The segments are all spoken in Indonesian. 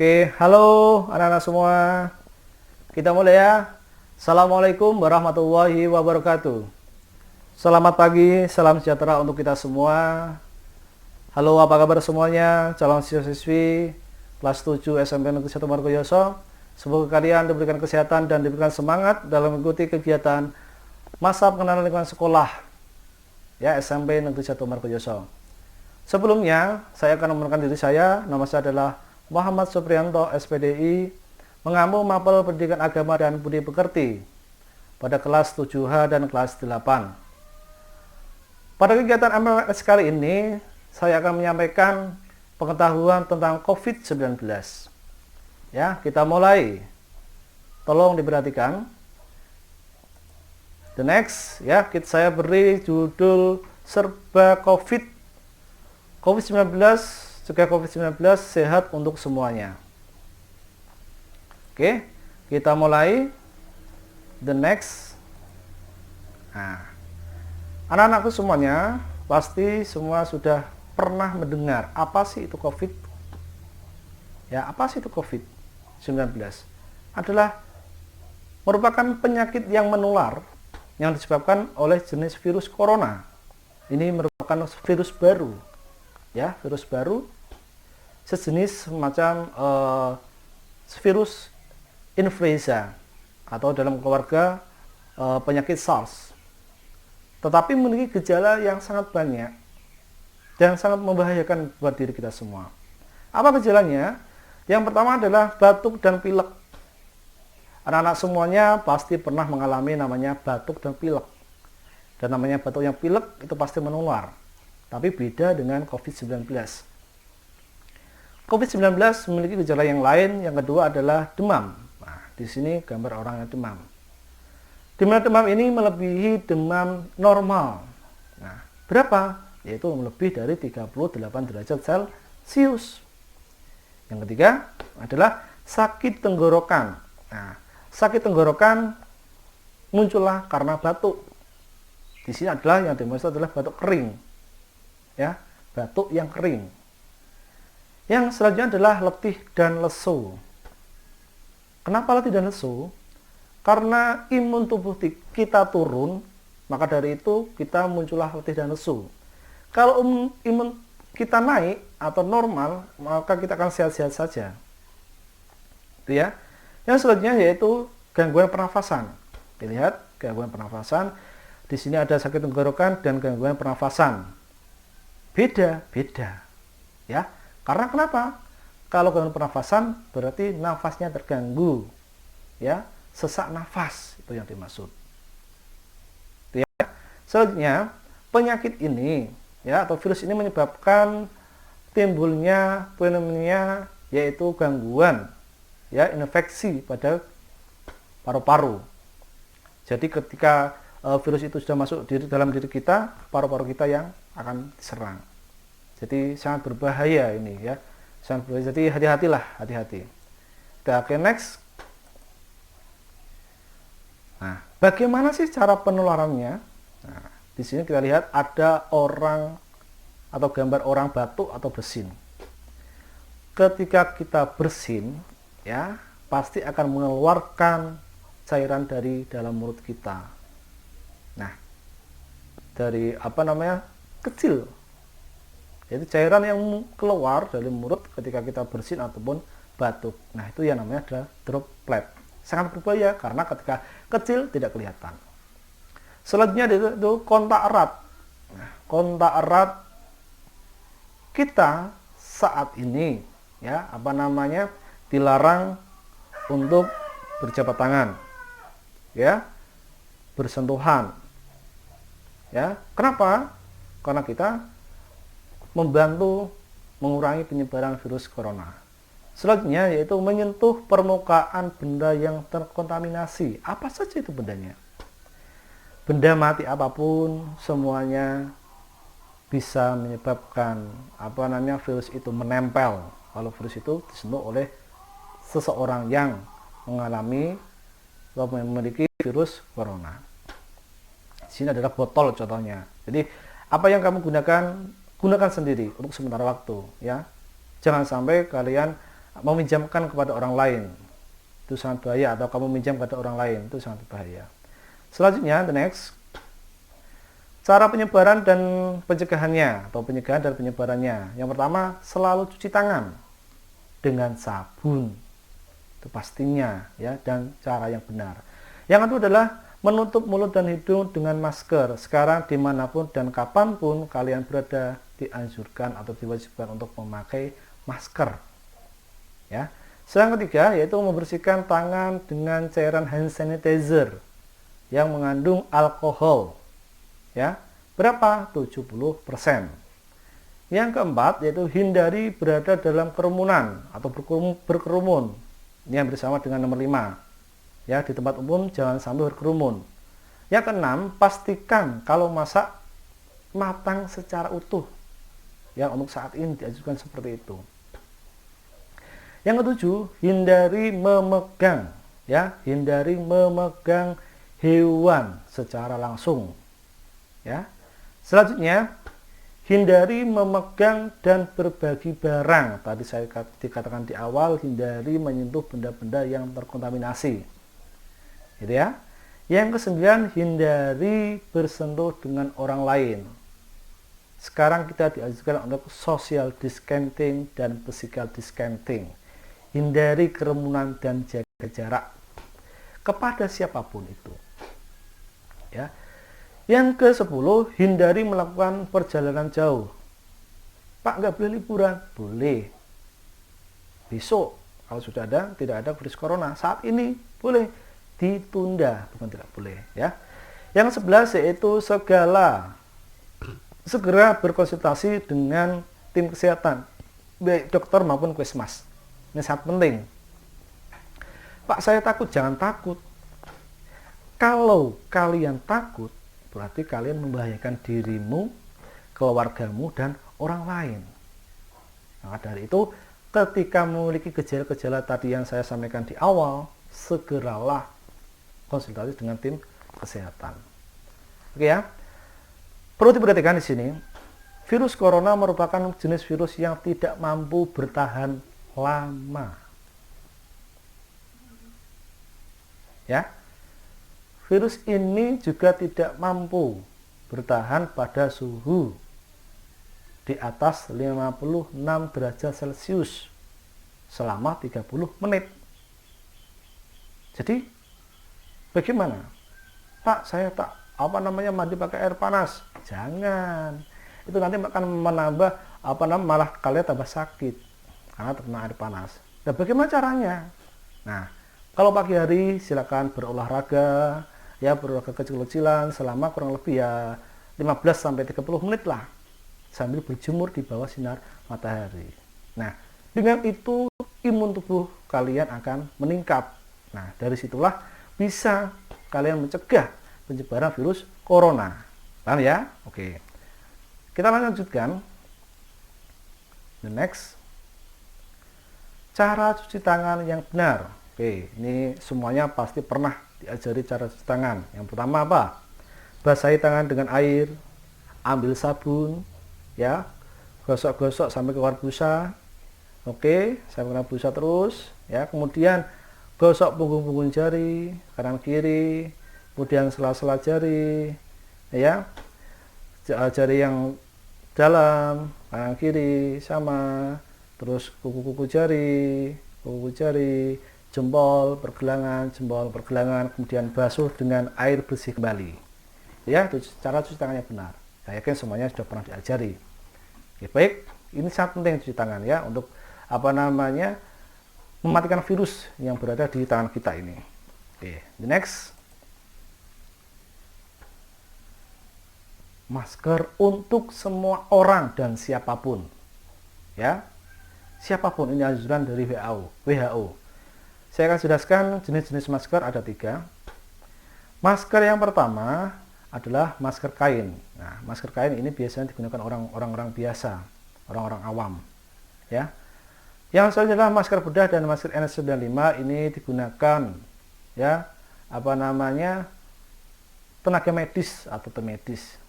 Oke, halo anak-anak semua. Kita mulai ya. Assalamualaikum warahmatullahi wabarakatuh. Selamat pagi, salam sejahtera untuk kita semua. Halo, apa kabar semuanya? Calon siswa-siswi kelas 7 SMP Negeri 1 Margoyoso. Semoga kalian diberikan kesehatan dan diberikan semangat dalam mengikuti kegiatan masa pengenalan lingkungan sekolah ya SMP Negeri 1 Margoyoso. Sebelumnya, saya akan memperkenalkan diri saya. Nama saya adalah Muhammad Supriyanto, SPDI, mengampu mapel Pendidikan Agama dan Budi Pekerti pada kelas 7H dan kelas 8. Pada kegiatan MLS kali ini, saya akan menyampaikan pengetahuan tentang COVID-19. Ya, kita mulai. Tolong diperhatikan. The next, ya, saya beri judul serba COVID-19, cegah COVID-19 sehat untuk semuanya. Oke, kita mulai. The next. Nah, anak-anakku semuanya pasti semua sudah pernah mendengar apa sih itu COVID? Ya, apa sih itu COVID-19? Adalah merupakan penyakit yang menular yang disebabkan oleh jenis virus corona. Ini merupakan virus baru. Ya, virus baru sejenis semacam virus influenza atau dalam keluarga penyakit SARS, tetapi memiliki gejala yang sangat banyak dan sangat membahayakan buat diri kita semua. Apa gejalanya? Yang pertama adalah batuk dan pilek. Anak-anak semuanya pasti pernah mengalami namanya batuk dan pilek, dan namanya batuk yang pilek itu pasti menular. Tapi beda dengan COVID-19. COVID-19 memiliki gejala yang lain. Yang kedua adalah demam. Nah, di sini gambar orang yang demam. Di mana demam ini melebihi demam normal. Nah, berapa? Yaitu lebih dari 38 derajat Celcius. Yang ketiga adalah sakit tenggorokan. Nah, sakit tenggorokan muncullah karena batuk. Di sini adalah yang dimaksud adalah batuk kering. Ya, batuk yang kering. Yang selanjutnya adalah letih dan lesu. Kenapa letih dan lesu? Karena imun tubuh kita turun, maka dari itu kita muncullah letih dan lesu. Kalau imun kita naik atau normal, maka kita akan sehat-sehat saja. Itu ya. Yang selanjutnya yaitu gangguan pernafasan. Dilihat gangguan pernafasan. Di sini ada sakit tenggorokan dan gangguan pernafasan. Beda ya, karena kenapa? Kalau gangguan pernafasan berarti nafasnya terganggu ya, sesak nafas itu yang dimaksud ya. Selanjutnya penyakit ini ya atau virus ini menyebabkan timbulnya pneumonia, yaitu gangguan ya infeksi pada paru-paru. Jadi ketika virus itu sudah masuk dalam diri kita, paru-paru kita yang akan diserang. Jadi sangat berbahaya ini ya. Sangat berbahaya. Jadi hati-hatilah, hati-hati. Kita ke next. Nah, bagaimana sih cara penularannya? Nah, di sini kita lihat ada orang atau gambar orang batuk atau bersin. Ketika kita bersin ya, pasti akan mengeluarkan cairan dari dalam mulut kita. Nah, dari kecil, yaitu cairan yang keluar dari mulut ketika kita bersin ataupun batuk. Nah, itu yang namanya adalah droplet. Sangat berbahaya karena ketika kecil tidak kelihatan. Selanjutnya itu kontak erat. Nah, kontak erat kita saat ini ya dilarang untuk berjabat tangan, ya, bersentuhan. Ya, kenapa? Karena kita membantu mengurangi penyebaran virus corona. Selanjutnya yaitu menyentuh permukaan benda yang terkontaminasi. Apa saja itu bendanya? Benda mati apapun semuanya bisa menyebabkan virus itu menempel. Kalau virus itu disentuh oleh seseorang yang mengalami atau memiliki virus corona. Di sini adalah botol contohnya. Jadi apa yang kamu gunakan sendiri untuk sementara waktu ya. Jangan sampai kalian meminjamkan kepada orang lain, itu sangat bahaya, atau kamu minjam kepada orang lain, itu sangat bahaya. Selanjutnya, the next, cara penyebaran dan pencegahannya, atau pencegahan dan penyebarannya. Yang pertama, selalu cuci tangan dengan sabun, itu pastinya ya, dan cara yang benar. Yang kedua adalah menutup mulut dan hidung dengan masker. Sekarang dimanapun dan kapanpun kalian berada, dianjurkan atau diwajibkan untuk memakai masker ya. Yang ketiga yaitu membersihkan tangan dengan cairan hand sanitizer yang mengandung alkohol ya, berapa? 70%. Yang keempat yaitu hindari berada dalam kerumunan atau berkerumun. Ini yang bersama dengan nomor 5 ya, di tempat umum jangan sampai berkerumun. Yang keenam, pastikan kalau masak matang secara utuh ya, untuk saat ini dianjurkan seperti itu. Yang ketujuh, hindari memegang ya, hindari memegang hewan secara langsung ya. Selanjutnya, hindari memegang dan berbagi barang. Tadi saya dikatakan di awal, hindari menyentuh benda-benda yang terkontaminasi gitu ya. Yang kesembilan, hindari bersentuh dengan orang lain. Sekarang kita diajarkan untuk social distancing dan physical distancing. Hindari kerumunan dan jaga jarak kepada siapapun itu ya. Yang ke-10, hindari melakukan perjalanan jauh. Pak, nggak boleh liburan? Boleh. Besok, kalau sudah ada, tidak ada virus corona. Saat ini, boleh. Ditunda, bukan tidak boleh. Ya. Yang 11, yaitu segera berkonsultasi dengan tim kesehatan, baik dokter maupun puskesmas. Ini sangat penting. Pak, saya takut. Jangan takut. Kalau kalian takut, berarti kalian membahayakan dirimu, keluargamu, dan orang lain. Maka dari itu, ketika memiliki gejala-gejala tadi yang saya sampaikan di awal, segeralah konsultasi dengan tim kesehatan. Oke ya. Perlu diperhatikan di sini, virus corona merupakan jenis virus yang tidak mampu bertahan lama. Ya. Virus ini juga tidak mampu bertahan pada suhu di atas 56 derajat Celcius selama 30 menit. Jadi, bagaimana? Pak, saya mandi pakai air panas. Jangan. Itu nanti akan menambah malah kalian tambah sakit karena terkena air panas. Dan bagaimana caranya? Nah, kalau pagi hari silakan berolahraga, ya berolahraga kecil-kecilan selama kurang lebih ya 15 sampai 30 menit lah, sambil berjemur di bawah sinar matahari. Nah, dengan itu imun tubuh kalian akan meningkat. Nah, dari situlah bisa kalian mencegah penyebaran virus corona. Paham ya? Oke. Kita lanjutkan. The next. Cara cuci tangan yang benar. Oke, ini semuanya pasti pernah diajari cara cuci tangan. Yang pertama apa? Basahi tangan dengan air, ambil sabun, ya, gosok-gosok sampai keluar busa. Oke, sampai keluar busa terus, ya. Kemudian gosok punggung-punggung jari kanan kiri, kemudian sela-sela jari, ya, jari yang dalam kanan kiri sama, terus kuku-kuku jari, jempol pergelangan, kemudian basuh dengan air bersih kembali. Ya, itu cara cuci tangannya benar. Saya yakin semuanya sudah pernah diajari. Oke, baik, ini sangat penting cuci tangan ya, untuk mematikan virus yang berada di tangan kita ini. Oke, the next. Masker untuk semua orang dan siapapun. Ya. Siapapun, ini anjuran dari WHO. Saya akan jelaskan jenis-jenis masker ada 3. Masker yang pertama adalah masker kain. Nah, masker kain ini biasanya digunakan orang-orang biasa, orang-orang awam. Ya. Yang selanjutnya adalah masker bedah dan masker N95, ini digunakan ya, tenaga medis atau temedis.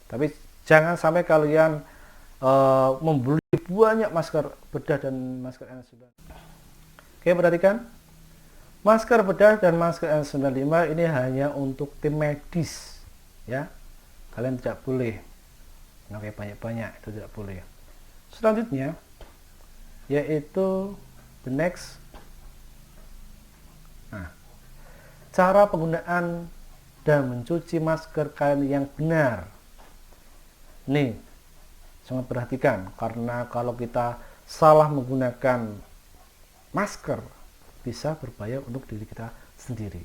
Tapi jangan sampai kalian membeli banyak masker bedah dan masker N95. Oke, perhatikan. Masker bedah dan masker N95 ini hanya untuk tim medis, ya. Kalian tidak boleh pakai banyak-banyak, itu tidak boleh. Selanjutnya yaitu the next. Nah, cara penggunaan dan mencuci masker kain yang benar. Nih, sangat perhatikan, karena kalau kita salah menggunakan masker bisa berbahaya untuk diri kita sendiri.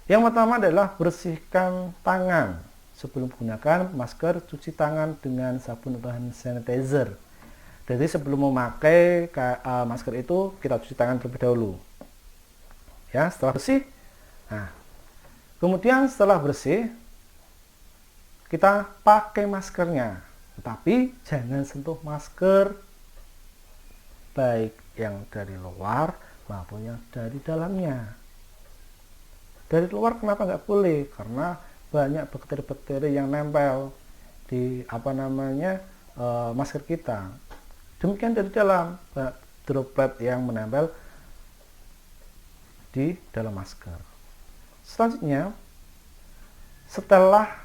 Yang pertama adalah bersihkan tangan sebelum menggunakan masker. Cuci tangan dengan sabun atau hand sanitizer. Jadi sebelum memakai masker itu kita cuci tangan terlebih dahulu, ya. Setelah bersih, nah kemudian setelah bersih kita pakai maskernya, tetapi jangan sentuh masker, baik yang dari luar maupun yang dari dalamnya. Dari luar kenapa nggak boleh? Karena banyak bakteri-bakteri yang nempel di masker kita. Demikian dari dalam, droplet yang menempel di dalam masker. Selanjutnya, setelah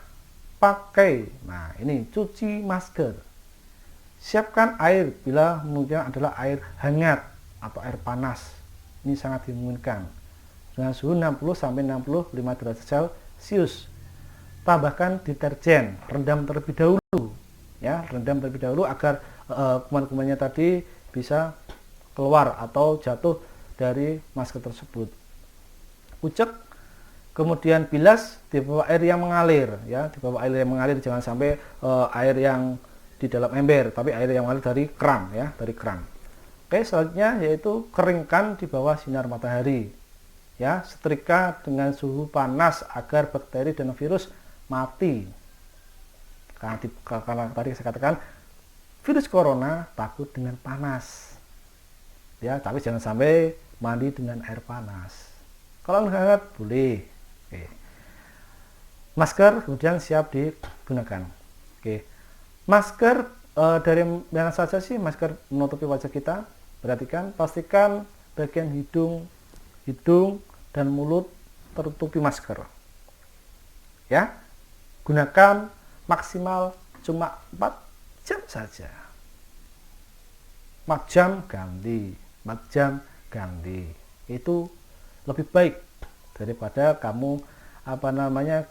pakai, nah ini cuci masker. Siapkan air bila mungkin adalah air hangat atau air panas. Ini sangat dimungkinkan dengan suhu 60-65 derajat Celcius. Tambahkan deterjen, rendam terlebih dahulu, ya, rendam terlebih dahulu agar kuman-kumannya tadi bisa keluar atau jatuh dari masker tersebut. Ucek, kemudian bilas di bawah air yang mengalir, ya, di bawah air yang mengalir, jangan sampai air yang di dalam ember, tapi air yang mengalir dari keran, ya, dari keran. Oke, selanjutnya yaitu keringkan di bawah sinar matahari. Ya, setrika dengan suhu panas agar bakteri dan virus mati. Karena tadi saya katakan virus corona takut dengan panas. Ya, tapi jangan sampai mandi dengan air panas. Kalau hangat boleh. Oke. Masker kemudian siap digunakan. Oke. Masker dari mana saja sih masker menutupi wajah kita? Perhatikan, pastikan bagian hidung dan mulut tertutupi masker, ya. Gunakan maksimal cuma 4 jam saja. 4 jam ganti itu lebih baik daripada kamu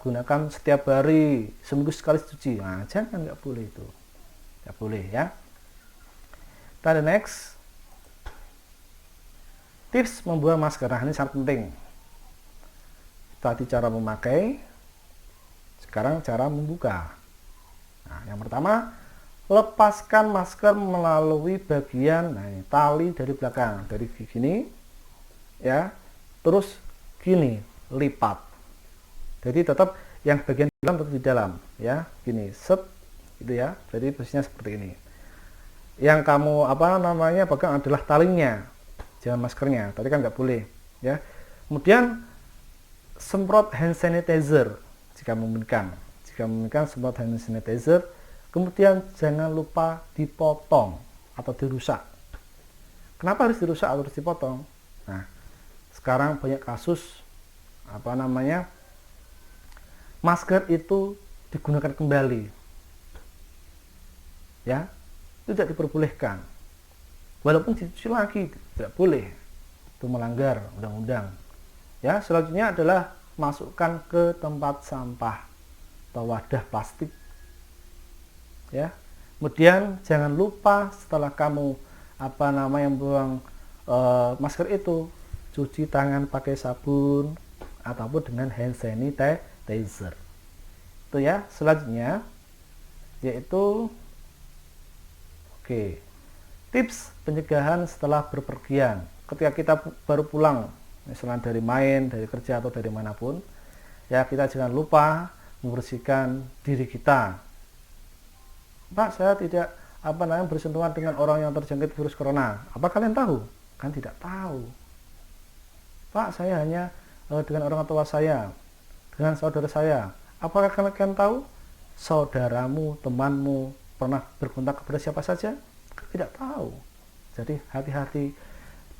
gunakan setiap hari, seminggu sekali cuci. Nah, jangan, nggak boleh itu, nggak boleh, ya. Kita next, tips membuat masker. Nah, ini sangat penting. Tadi cara memakai, sekarang cara membuka. Nah, yang pertama, lepaskan masker melalui bagian tali dari belakang, dari gini, ya, terus gini, lipat. Jadi tetap yang bagian dalam tetap di dalam, ya, gini, set, gitu ya. Jadi posisinya seperti ini. Yang kamu pegang adalah talinya, jangan maskernya. Tadi kan nggak boleh, ya. Kemudian semprot hand sanitizer jika memungkinkan. Semprot hand sanitizer. Kemudian jangan lupa dipotong atau dirusak. Kenapa harus dirusak atau harus dipotong? Nah, sekarang banyak kasus masker itu digunakan kembali, ya, tidak diperbolehkan. Walaupun dicuci lagi tidak boleh, itu melanggar undang-undang. Ya, selanjutnya adalah masukkan ke tempat sampah atau wadah plastik, ya. Kemudian jangan lupa setelah kamu buang masker itu, cuci tangan pakai sabun ataupun dengan hand sanitizer. Itu ya. Selanjutnya yaitu tips pencegahan setelah berpergian. Ketika kita baru pulang, misalnya dari main, dari kerja atau dari manapun, ya, kita jangan lupa membersihkan diri kita. Pak, saya tidak bersentuhan dengan orang yang terjangkit virus corona. Apa kalian tahu? Kan tidak tahu. Pak, saya hanya dengan orang tua saya, dengan saudara saya. Apakah kalian tahu? Saudaramu, temanmu pernah berkontak kepada siapa saja? Tidak tahu. Jadi hati-hati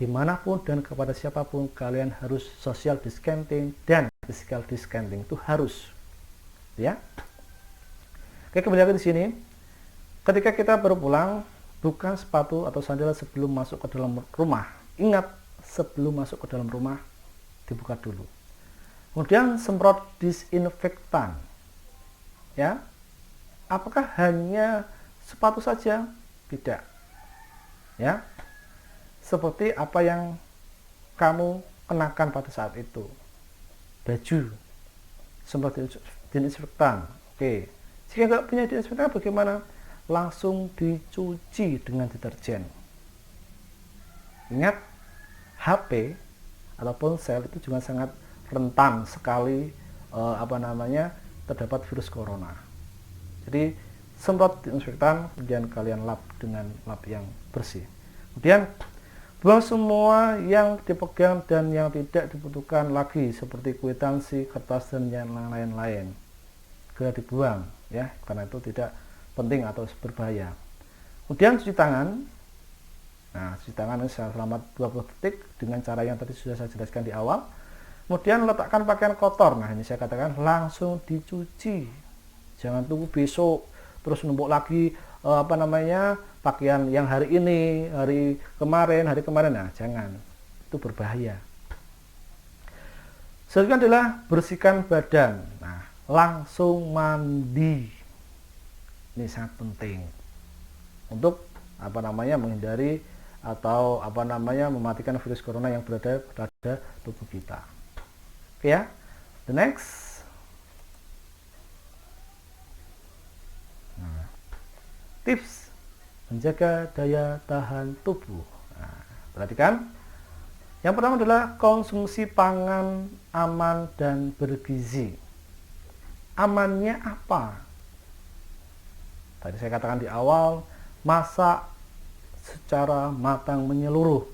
dimanapun dan kepada siapapun kalian harus social distancing dan physical distancing itu harus, ya. Oke, kembali lagi di sini. Ketika kita baru pulang, buka sepatu atau sandal sebelum masuk ke dalam rumah. Ingat, sebelum masuk ke dalam rumah dibuka dulu. Kemudian semprot disinfektan. Ya. Apakah hanya sepatu saja? Tidak. Ya. Seperti apa yang kamu kenakan pada saat itu. Baju. Semprot disinfektan. Oke. Jika nggak punya disinfektan bagaimana? Langsung dicuci dengan deterjen. Ingat, HP atau ponsel itu juga sangat rentan sekali terdapat virus corona. Jadi semprot disinfektan, kemudian kalian lap dengan lap yang bersih. Kemudian buang semua yang dipegang dan yang tidak dibutuhkan lagi seperti kwitansi, kertas dan yang lain-lain. Segera dibuang, ya, karena itu tidak penting atau berbahaya. Kemudian cuci tangan. Nah, cuci tangan selama 20 detik dengan cara yang tadi sudah saya jelaskan di awal. Kemudian letakkan pakaian kotor. Nah, ini saya katakan langsung dicuci. Jangan tunggu besok terus numpuk lagi pakaian yang hari ini, hari kemarin. Nah, jangan. Itu berbahaya. Selanjutnya adalah bersihkan badan. Nah, langsung mandi. Ini sangat penting untuk menghindari atau mematikan virus corona yang berada pada tubuh kita. Oke ya. The next. Nah, tips menjaga daya tahan tubuh. Nah, perhatikan. Yang pertama adalah konsumsi pangan aman dan bergizi. Amannya apa? Tadi saya katakan di awal, masak secara matang menyeluruh.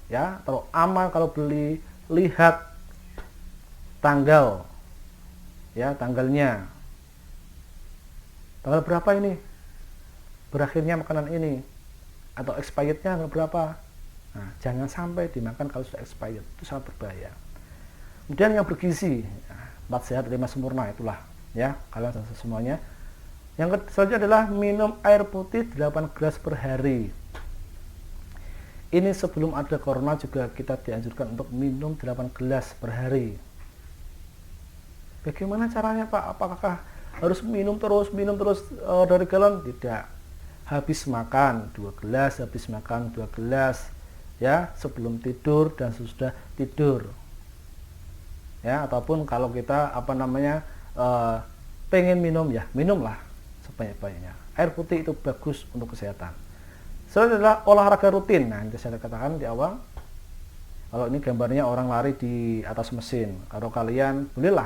Ya, kalau aman kalau beli, lihat tanggal. Ya, tanggalnya. Tanggal berapa ini? Berakhirnya makanan ini atau expirednya berapa? Nah, jangan sampai dimakan kalau sudah expired. Itu sangat berbahaya. Kemudian yang bergizi, 4 sehat 5 sempurna, itulah ya, kalian semuanya. Yang selanjutnya adalah minum air putih 8 gelas per hari. Ini sebelum ada corona juga kita dianjurkan untuk minum 8 gelas per hari. Bagaimana caranya, Pak? Apakah harus minum terus dari galon? Tidak. Habis makan 2 gelas, habis makan 2 gelas, ya, sebelum tidur dan sesudah tidur. Ya, ataupun kalau kita pengen minum, ya minumlah sebanyak-banyaknya. Air putih itu bagus untuk kesehatan. Selanjutnya adalah olahraga rutin. Nah, ini saya katakan di awal. Kalau ini gambarnya orang lari di atas mesin. Kalau kalian bolehlah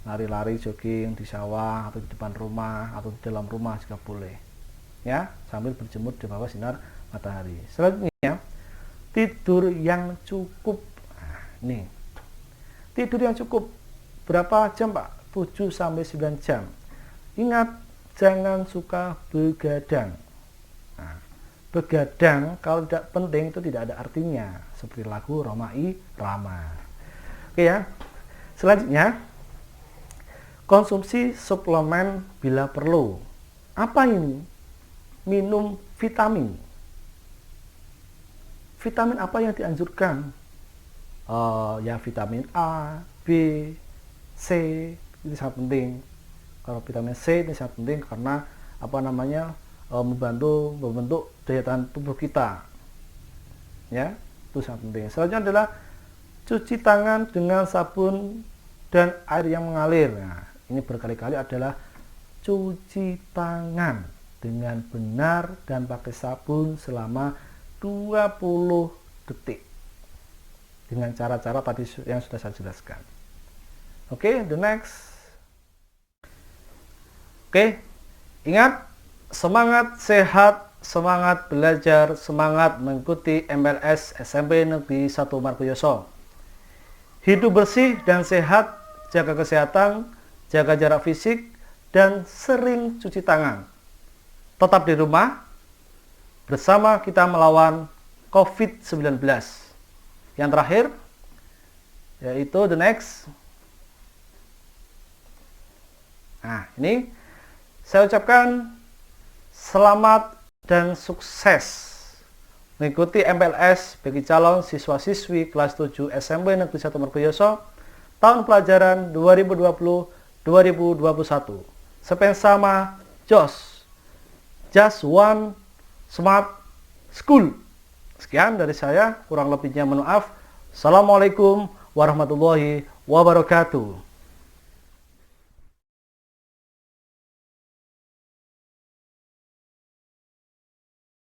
lari-lari jogging di sawah atau di depan rumah atau di dalam rumah juga boleh. Ya, sambil berjemur di bawah sinar matahari. Selanjutnya, tidur yang cukup. Nah, ini. Tidur yang cukup. Berapa jam, Pak? 7 sampai 9 jam. Ingat, jangan suka begadang. Nah, begadang kalau tidak penting itu tidak ada artinya. Seperti lagu Rhoma Irama. Oke ya. Selanjutnya, konsumsi suplemen bila perlu. Apa ini? Minum vitamin. Vitamin apa yang dianjurkan? Ya vitamin A, B, C, ini sangat penting. Kalau vitamin C ini sangat penting karena membantu membentuk daya tahan tubuh kita. Ya, itu sangat penting. Selanjutnya adalah cuci tangan dengan sabun dan air yang mengalir. Nah, ini berkali-kali adalah cuci tangan dengan benar dan pakai sabun selama 20 detik. Dengan cara-cara tadi yang sudah saya jelaskan. Oke, the next. Oke, ingat, semangat sehat, semangat belajar, semangat mengikuti MLS SMP Negeri 1 Margoyoso. Hidup bersih dan sehat, jaga kesehatan, jaga jarak fisik, dan sering cuci tangan. tetap di rumah bersama kita melawan COVID-19. Yang terakhir, yaitu the next. Nah, ini saya ucapkan selamat dan sukses mengikuti MPLS bagi calon siswa-siswi kelas 7 SMP Negeri 1 Margoyoso tahun pelajaran 2020-2021. Sama JOS, Just One Smart School. Sekian dari saya, kurang lebihnya mohon maaf. Assalamualaikum warahmatullahi wabarakatuh.